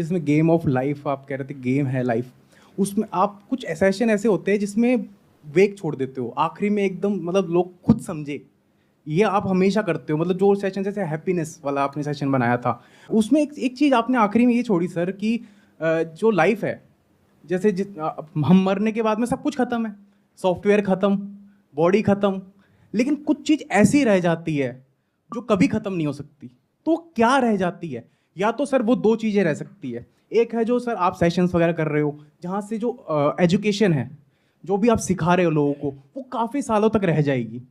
इसमें game of life आप कह रहे थे, गेम है लाइफ, उसमें आप कुछ सेशन ऐसे होते हैं जिसमें वेग छोड़ देते हो आखिरी में एकदम, मतलब लोग खुद समझे। ये आप हमेशा करते हो, मतलब जो सेशन जैसे हैप्पीनेस वाला आपने सेशन बनाया था, उसमें एक चीज़ आपने आखिरी में ये छोड़ी सर कि जो लाइफ है, जैसे हम मरने के बाद में सब कुछ खत्म है, सॉफ्टवेयर खत्म, बॉडी खत्म, लेकिन कुछ चीज़ ऐसी रह जाती है जो कभी खत्म नहीं हो सकती। तो क्या रह जाती है? या तो सर वो दो चीज़ें रह सकती है। एक है जो सर आप सेशंस वगैरह कर रहे हो, जहाँ से जो एजुकेशन है, जो भी आप सिखा रहे हो लोगों को, वो काफ़ी सालों तक रह जाएगी।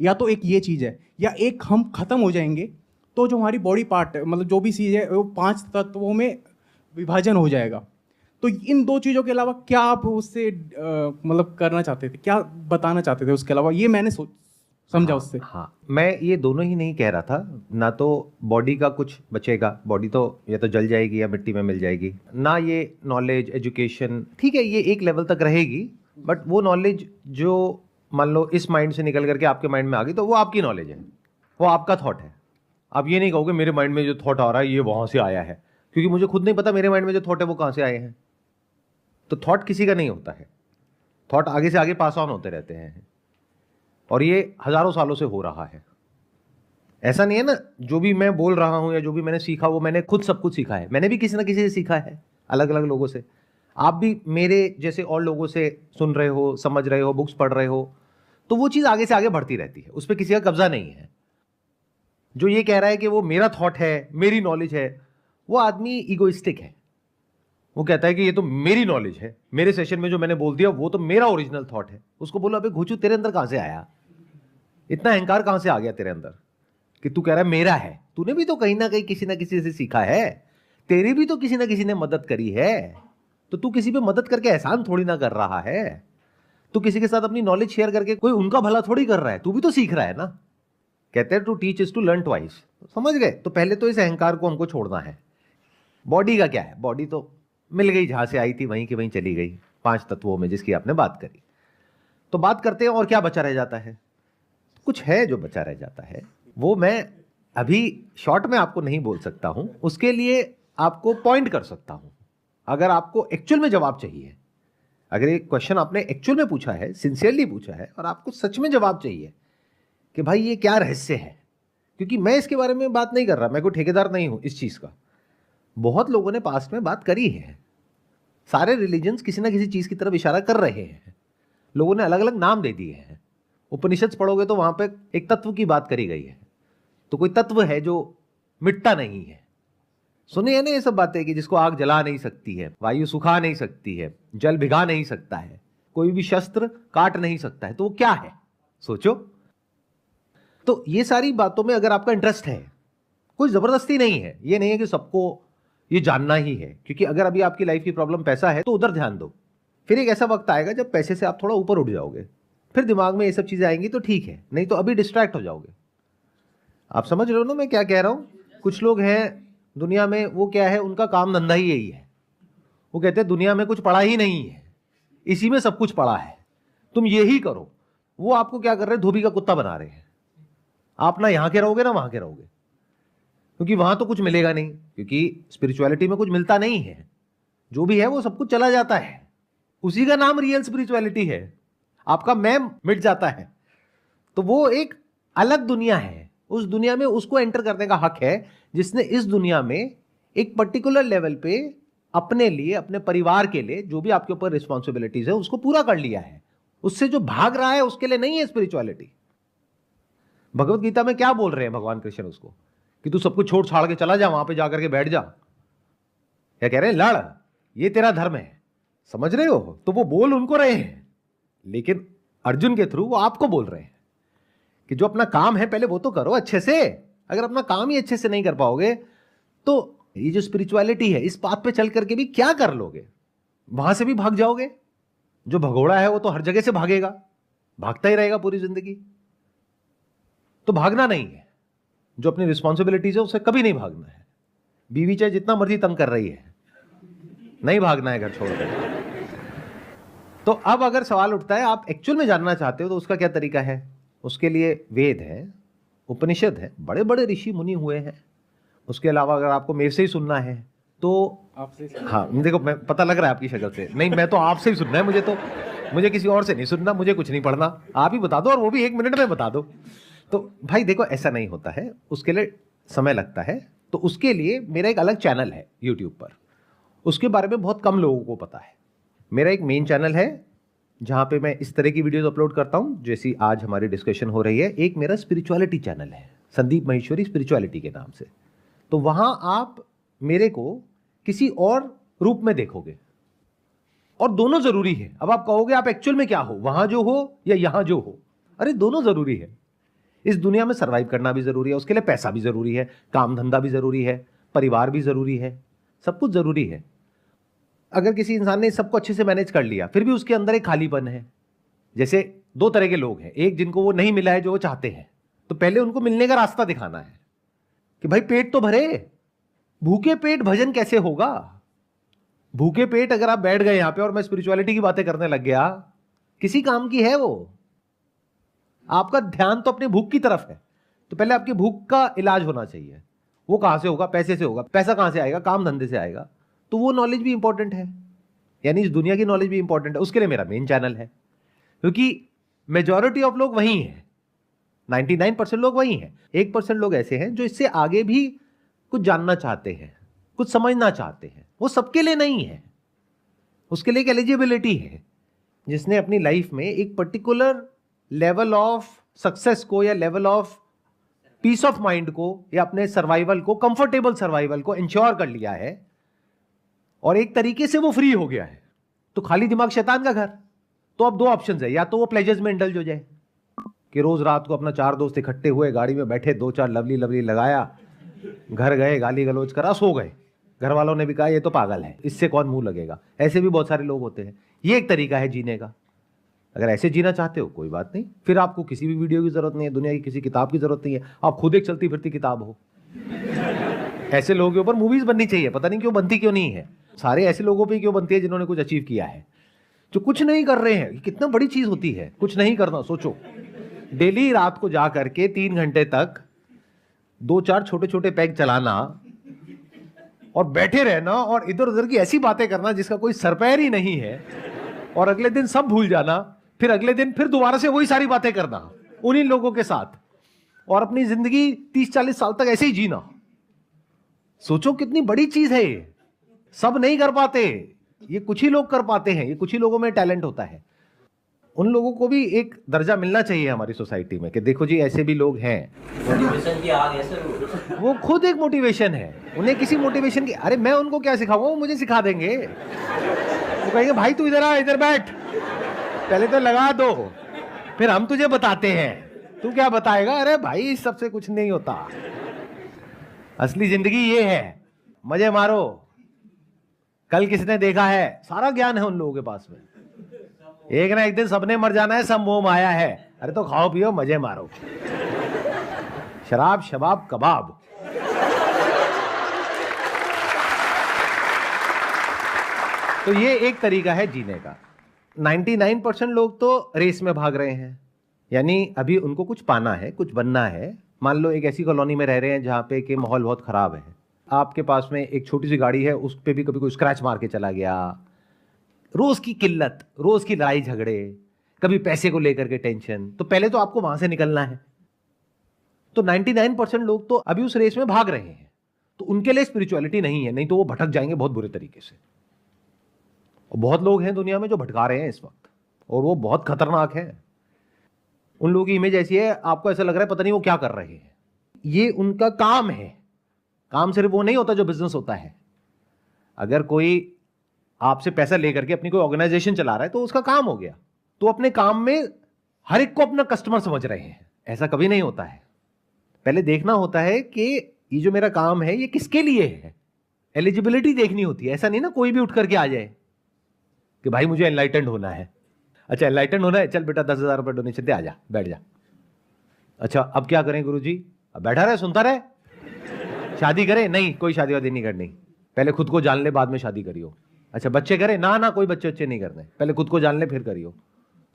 या तो एक ये चीज़ है, या एक हम खत्म हो जाएंगे तो जो हमारी बॉडी पार्ट है, मतलब जो भी चीज़ है, वो 5 तत्वों में विभाजन हो जाएगा। तो इन दो चीज़ों के अलावा क्या आप उससे मतलब करना चाहते थे, क्या बताना चाहते थे उसके अलावा? ये मैंने समझा उससे। हाँ, मैं ये दोनों ही नहीं कह रहा था। ना तो बॉडी का कुछ बचेगा, बॉडी तो या तो जल जाएगी या मिट्टी में मिल जाएगी, ना ये नॉलेज एजुकेशन, ठीक है ये एक लेवल तक रहेगी, बट वो नॉलेज जो मान लो इस माइंड से निकल करके आपके माइंड में आ गई तो वो आपकी नॉलेज है, वो आपका थॉट है। आप ये नहीं कहोगे मेरे माइंड में जो थॉट आ रहा है ये वहाँ से आया है, क्योंकि मुझे खुद नहीं पता मेरे माइंड में जो थॉट है वो कहाँ से आए हैं। तो थॉट किसी का नहीं होता है, थॉट आगे से आगे पास ऑन होते रहते हैं, और ये हजारों सालों से हो रहा है। ऐसा नहीं है ना, जो भी मैं बोल रहा हूं या जो भी मैंने सीखा वो मैंने खुद सब कुछ सीखा है, मैंने भी किसी ना किसी से सीखा है, अलग अलग लोगों से। आप भी मेरे जैसे और लोगों से सुन रहे हो, समझ रहे हो, बुक्स पढ़ रहे हो, तो वो चीज आगे से आगे बढ़ती रहती है, उस पर किसी का कब्जा नहीं है। जो ये कह रहा है कि वो मेरा थॉट है, मेरी नॉलेज है, वो आदमी ईगोइस्टिक है। वो कहता है कि ये तो मेरी नॉलेज है, मेरे सेशन में जो मैंने बोल दिया वो तो मेरा ओरिजिनल थॉट है। उसको बोलो अबे घुचू, तेरे अंदर कहां से आया, इतना अहंकार कहां से आ गया तेरे अंदर कि तू कह रहा है मेरा है? तूने भी तो कहीं ना कहीं किसी ना किसी से सीखा है, तेरी भी तो किसी ना किसी ने मदद करी है। तो तू किसी पे मदद करके एहसान थोड़ी ना कर रहा है, तू किसी के साथ अपनी नॉलेज शेयर करके कोई उनका भला थोड़ी कर रहा है, तू भी तो सीख रहा है ना। कहते हैं to teach is to learn twice. समझ गए? तो पहले तो इस अहंकार को हमको छोड़ना है। बॉडी का क्या है, बॉडी तो मिल गई, जहां से आई थी वहीं की वहीं चली गई, 5 तत्वों में जिसकी आपने बात करी। तो बात करते हैं और क्या बचा रह जाता है। कुछ है जो बचा रह जाता है, वो मैं अभी शॉर्ट में आपको नहीं बोल सकता हूं, उसके लिए आपको पॉइंट कर सकता हूं। अगर आपको एक्चुअल में जवाब चाहिए, अगर एक क्वेश्चन आपने एक्चुअल में पूछा है, सिंसियरली पूछा है, और आपको सच में जवाब चाहिए कि भाई ये क्या रहस्य है, क्योंकि मैं इसके बारे में बात नहीं कर रहा, मैं कोई ठेकेदार नहीं हूं इस चीज का। बहुत लोगों ने पास्ट में बात करी है, सारे रिलीजन्स किसी ना किसी चीज की तरफ इशारा कर रहे हैं, लोगों ने अलग अलग नाम दे दिए हैं। उपनिषद पढ़ोगे तो वहां पे एक तत्व की बात करी गई है, तो कोई तत्व है जो मिटता नहीं है। सुने है ना ये सब बातें कि जिसको आग जला नहीं सकती है, वायु सुखा नहीं सकती है, जल भिगा नहीं सकता है, कोई भी शस्त्र काट नहीं सकता है, तो वो क्या है सोचो। तो ये सारी बातों में अगर आपका इंटरेस्ट है, कोई जबरदस्ती नहीं है, ये नहीं है कि सबको ये जानना ही है, क्योंकि अगर अभी आपकी लाइफ की प्रॉब्लम पैसा है तो उधर ध्यान दो, फिर एक ऐसा वक्त आएगा जब पैसे से आप थोड़ा ऊपर उठ जाओगे, फिर दिमाग में ये सब चीजें आएंगी तो ठीक है, नहीं तो अभी डिस्ट्रैक्ट हो जाओगे। आप समझ रहे हो ना मैं क्या कह रहा हूं? कुछ लोग हैं दुनिया में, वो क्या है, उनका काम धंधा ही यही है, वो कहते हैं दुनिया में कुछ पड़ा ही नहीं है, इसी में सब कुछ पड़ा है, तुम यही करो। वो आपको क्या कर रहे हैं, धोबी का कुत्ता बना रहे हैं। आप ना यहां के रहोगे ना वहां के रहोगे, क्योंकि वहां तो कुछ मिलेगा नहीं, क्योंकि स्पिरिचुअलिटी में कुछ मिलता नहीं है, जो भी है वो सब कुछ चला जाता है, उसी का नाम रियल स्पिरिचुअलिटी है। आपका मैं मिट जाता है, तो वो एक अलग दुनिया है, उस दुनिया में उसको एंटर करने का हक है जिसने इस दुनिया में एक पर्टिकुलर लेवल पे अपने लिए, अपने परिवार के लिए जो भी आपके ऊपर रिस्पॉन्सिबिलिटीज है उसको पूरा कर लिया है। उससे जो भाग रहा है उसके लिए नहीं है स्पिरिचुअलिटी। भगवत गीता में क्या बोल रहे हैं भगवान कृष्ण उसको, कि तू सब कुछ छोड़ छाड़ के चला जा, वहां पे जाकर के बैठ जा। क्या कह रहे हैं? लड़, ये तेरा धर्म है। समझ रहे हो? तो वो बोल उनको रहे हैं, लेकिन अर्जुन के थ्रू वो आपको बोल रहे हैं कि जो अपना काम है पहले वो तो करो अच्छे से। अगर अपना काम ही अच्छे से नहीं कर पाओगे तो ये जो स्पिरिचुअलिटी है इस पाथ पे चल करके भी क्या कर लोगे? वहां से भी भाग जाओगे। जो भगोड़ा है वो तो हर जगह से भागेगा, भागता ही रहेगा पूरी जिंदगी। तो भागना नहीं है, जो अपनी रिस्पॉन्सिबिलिटीज है उससे कभी नहीं भागना है। बीवी चाहे जितना मर्जी तंग कर रही है, नहीं भागना है घर छोड़कर। तो अब अगर सवाल उठता है आप एक्चुअल में जानना चाहते हो तो उसका क्या तरीका है? उसके लिए वेद है, उपनिषद है, बड़े बड़े ऋषि मुनि हुए हैं। उसके अलावा अगर आपको मेरे से ही सुनना है, तो आपसे हाँ देखो, मैं पता लग रहा है आपकी शक्ल से, नहीं मैं तो आपसे ही सुनना है मुझे, तो मुझे किसी और से नहीं सुनना, मुझे कुछ नहीं पढ़ना, आप ही बता दो, और वो भी 1 मिनट में बता दो। तो भाई देखो, ऐसा नहीं होता है, उसके लिए समय लगता है। तो उसके लिए मेरा एक अलग चैनल है यूट्यूब पर, उसके बारे में बहुत कम लोगों को पता है। मेरा एक मेन चैनल है जहाँ पे मैं इस तरह की वीडियोस अपलोड करता हूँ जैसी आज हमारी डिस्कशन हो रही है। एक मेरा स्पिरिचुअलिटी चैनल है, संदीप महेश्वरी स्पिरिचुअलिटी के नाम से। तो वहाँ आप मेरे को किसी और रूप में देखोगे, और दोनों जरूरी है। अब आप कहोगे आप एक्चुअल में क्या हो, वहां जो हो या यहां जो हो, अरे दोनों जरूरी है। इस दुनिया में सरवाइव करना भी जरूरी है, उसके लिए पैसा भी जरूरी है, काम धंधा भी जरूरी है, परिवार भी जरूरी है, सब कुछ जरूरी है। अगर किसी इंसान ने सबको अच्छे से मैनेज कर लिया, फिर भी उसके अंदर एक खालीपन है। जैसे 2 तरह के लोग हैं, एक जिनको वो नहीं मिला है जो वो चाहते हैं, तो पहले उनको मिलने का रास्ता दिखाना है कि भाई पेट तो भरे, भूखे पेट भजन कैसे होगा। भूखे पेट अगर आप बैठ गए यहां पे और मैं स्पिरिचुअलिटी की बातें करने लग गया, किसी काम की है वो? आपका ध्यान तो अपनी भूख की तरफ है, तो पहले आपकी भूख का इलाज होना चाहिए। वो कहां से होगा? पैसे से होगा। पैसा कहां से आएगा? काम धंधे से आएगा। तो वो नॉलेज भी इंपॉर्टेंट है, यानी इस दुनिया की नॉलेज भी इंपॉर्टेंट है। उसके लिए मेरा मेन चैनल है, क्योंकि मेजॉरिटी ऑफ लोग वही हैं, 99% लोग वही हैं। 1% लोग ऐसे हैं जो इससे आगे भी कुछ जानना चाहते हैं, कुछ समझना चाहते हैं। वो सबके लिए नहीं है, उसके लिए एक एलिजिबिलिटी है। जिसने अपनी लाइफ में एक पर्टिकुलर लेवल ऑफ सक्सेस को या level of peace of mind को या अपने सर्वाइवल को, कंफर्टेबल सर्वाइवल को इंश्योर कर लिया है, और एक तरीके से वो फ्री हो गया है। तो खाली दिमाग शैतान का घर। तो अब 2 ऑप्शन है, या तो वो प्लेजर्स में इंडल्ज हो जाए कि रोज रात को अपना 4 दोस्त इकट्ठे हुए, गाड़ी में बैठे, 2-4 लवली लवली लगाया, घर गए, गाली गलौज करा, सो गए। घर वालों ने भी कहा ये तो पागल है, इससे कौन मुंह लगेगा। ऐसे भी बहुत सारे लोग होते हैं। ये एक तरीका है जीने का। अगर ऐसे जीना चाहते हो कोई बात नहीं, फिर आपको किसी भी वीडियो की जरूरत नहीं है, दुनिया की किसी किताब की जरूरत नहीं है, आप खुद एक चलती फिरती किताब हो। ऐसे लोगों के ऊपर मूवीज बननी चाहिए, पता नहीं क्यों बनती क्यों नहीं है। सारे ऐसे लोगों पे क्यों बनती है जिन्होंने कुछ अचीव किया है, जो कुछ नहीं कर रहे हैं। कितना बड़ी चीज होती है कुछ नहीं करना। सोचो, डेली रात को जा करके 3 घंटे तक 2-4 छोटे छोटे पैग चलाना और बैठे रहना और इधर उधर की ऐसी बातें करना जिसका कोई सरपैर ही नहीं है, और अगले दिन सब भूल जाना, फिर अगले दिन फिर दोबारा से वही सारी बातें करना उन्हीं लोगों के साथ, और अपनी जिंदगी 30-40 साल तक ऐसे ही जीना। सोचो कितनी बड़ी चीज है ये। सब नहीं कर पाते, ये कुछ ही लोग कर पाते हैं, ये कुछ ही लोगों में टैलेंट होता है। उन लोगों को भी एक दर्जा मिलना चाहिए हमारी सोसाइटी में कि देखो जी ऐसे भी लोग हैं। मोटिवेशन की आग है सर वो खुद एक मोटिवेशन है, उन्हें किसी मोटिवेशन की, अरे मैं उनको क्या सिखाऊंगा, वो मुझे सिखा देंगे। वो कहेंगे भाई तू इधर आ, इधर बैठ, पहले तो लगा दो, फिर हम तुझे बताते हैं। तू क्या बताएगा? अरे भाई इस सबसे कुछ नहीं होता, असली जिंदगी ये है, मजे मारो। कल किसने देखा है? सारा ज्ञान है उन लोगों के पास में। एक ना एक दिन सबने मर जाना है, सब मोह माया है। अरे तो खाओ पियो मजे मारो, शराब शबाब कबाब। तो ये एक तरीका है जीने का। 99% लोग तो रेस में भाग रहे हैं, यानी अभी उनको कुछ पाना है, कुछ बनना है। मान लो एक ऐसी कॉलोनी में रह रहे हैं जहाँ पे कि माहौल बहुत खराब है, आपके पास में एक छोटी सी गाड़ी है, उस पर भी कभी कोई स्क्रैच मार के चला गया, रोज की किल्लत, रोज की लड़ाई झगड़े, कभी पैसे को लेकर के टेंशन, तो पहले तो आपको वहां से निकलना है। तो 99% लोग तो अभी उस रेस में भाग रहे हैं, तो उनके लिए स्पिरिचुअलिटी नहीं है, नहीं तो वो भटक जाएंगे बहुत बुरे तरीके से। और बहुत लोग हैं दुनिया में जो भटका रहे हैं इस वक्त, और वो बहुत खतरनाक है। उन लोगों की इमेज ऐसी है, आपको ऐसा लग रहा है पता नहीं वो क्या कर रहे हैं। ये उनका काम है। काम सिर्फ वो नहीं होता जो बिजनेस होता है। अगर कोई आपसे पैसा लेकर के अपनी कोई ऑर्गेनाइजेशन चला रहा है तो उसका काम हो गया, तो अपने काम में हर एक को अपना कस्टमर समझ रहे हैं। ऐसा कभी नहीं होता है। पहले देखना होता है कि ये जो मेरा काम है ये किसके लिए है, एलिजिबिलिटी देखनी होती है। ऐसा नहीं ना कोई भी उठ करके आ जाए कि भाई मुझे एनलाइटेंड होना है। अच्छा एनलाइटेंड होना है, चल बेटा 10,000 रुपये डोनेशन दे, आजा बैठ जा। अच्छा अब क्या करें गुरुजी? अब बैठा रहे सुनता रहे। शादी करें? नहीं, कोई शादी वादी नहीं करनी, पहले खुद को जान ले बाद में शादी करियो। अच्छा बच्चे करें? ना ना कोई बच्चे बच्चे नहीं करने, पहले खुद को जान ले फिर करियो।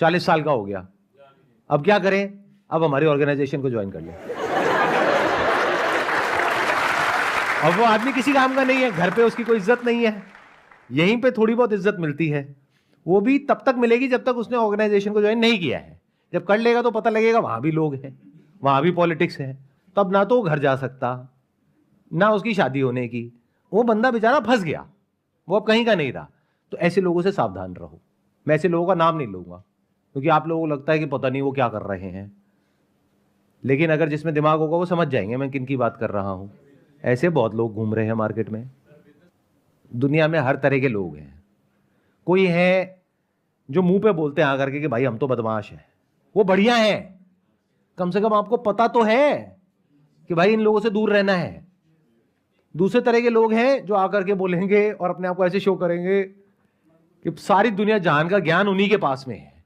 40 साल का हो गया, अब क्या करें? अब हमारी ऑर्गेनाइजेशन को ज्वाइन कर ले। और वो आदमी किसी काम का नहीं है, घर पे उसकी कोई इज्जत नहीं है, यहीं पे थोड़ी बहुत इज्जत मिलती है, वो भी तब तक मिलेगी जब तक उसने ऑर्गेनाइजेशन को ज्वाइन नहीं किया है। जब कर लेगा तो पता लगेगा वहां भी लोग हैं, वहां भी पॉलिटिक्स है, तब ना तो वो घर जा सकता, ना उसकी शादी होने की, वो बंदा बेचारा फंस गया, वो अब कहीं का नहीं रहा। तो ऐसे लोगों से सावधान रहो। मैं ऐसे लोगों का नाम नहीं लूंगा क्योंकि आप लोगों को लगता है कि पता नहीं वो क्या कर रहे हैं, लेकिन अगर जिसमें दिमाग होगा वो समझ जाएंगे मैं किन की बात कर रहा हूं। ऐसे बहुत लोग घूम रहे हैं मार्केट में। दुनिया में हर तरह के लोग हैं। कोई है जो मुंह पे बोलते हैं आकर के कि भाई हम तो बदमाश हैं, वो बढ़िया है, कम से कम आपको पता तो है कि भाई इन लोगों से दूर रहना है। दूसरे तरह के लोग हैं जो आकर के बोलेंगे और अपने आप को ऐसे शो करेंगे कि सारी दुनिया जहान का ज्ञान उन्हीं के पास में है,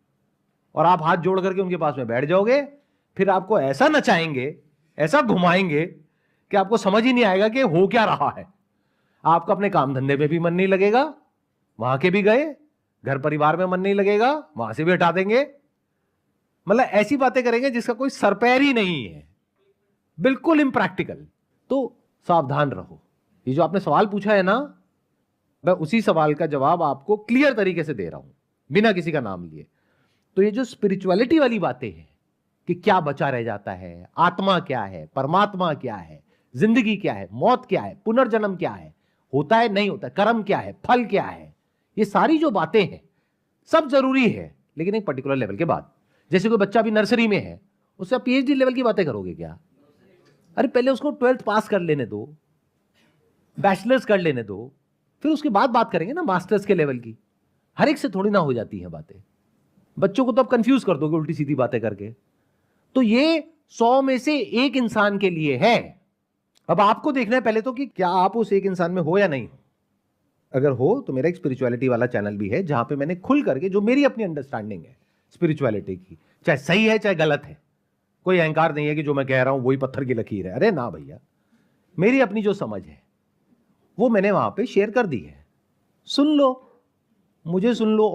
और आप हाथ जोड़ करके उनके पास में बैठ जाओगे, फिर आपको ऐसा नचाएंगे, ऐसा घुमाएंगे कि आपको समझ ही नहीं आएगा कि हो क्या रहा है। आपका अपने काम धंधे पे भी मन नहीं लगेगा, वहां के भी गए, घर परिवार में मन नहीं लगेगा, वहां से भी हटा देंगे। मतलब ऐसी बातें करेंगे जिसका कोई सरपैर ही नहीं है, बिल्कुल इम्प्रैक्टिकल। तो सावधान रहो। ये जो आपने सवाल पूछा है ना, मैं उसी सवाल का जवाब आपको क्लियर तरीके से दे रहा हूं, बिना किसी का नाम लिए। तो ये जो स्पिरिचुअलिटी वाली बातें हैं कि क्या बचा रह जाता है, आत्मा क्या है, परमात्मा क्या है, जिंदगी क्या है, मौत क्या है, पुनर्जन्म क्या है, होता है नहीं होता, कर्म क्या है, फल क्या है, ये सारी जो बातें हैं सब जरूरी है, लेकिन एक पर्टिकुलर लेवल के बाद। जैसे कोई बच्चा अभी नर्सरी में है, उससे आप पीएचडी लेवल की बातें करोगे क्या? अरे पहले उसको 12th पास कर लेने दो, बैचलर्स कर लेने दो, फिर उसके बाद बात करेंगे ना मास्टर्स के लेवल की। हर एक से थोड़ी ना हो जाती है बातें। बच्चों को तो आप कंफ्यूज कर दोगे उल्टी सीधी बातें करके। तो ये 100 में से एक इंसान के लिए है। अब आपको देखना है पहले तो कि क्या आप उस एक इंसान में हो या नहीं हो। अगर हो तो मेरा एक स्पिरिचुअलिटी वाला चैनल भी है जहां पे मैंने खुल करके जो मेरी अपनी अंडरस्टैंडिंग है स्पिरिचुअलिटी की, चाहे सही है चाहे गलत है, कोई अहंकार नहीं है कि जो मैं कह रहा हूं वही पत्थर की लकीर है। अरे ना भैया, मेरी अपनी जो समझ है वो मैंने वहां पे शेयर कर दी है। सुन लो, मुझे सुन लो और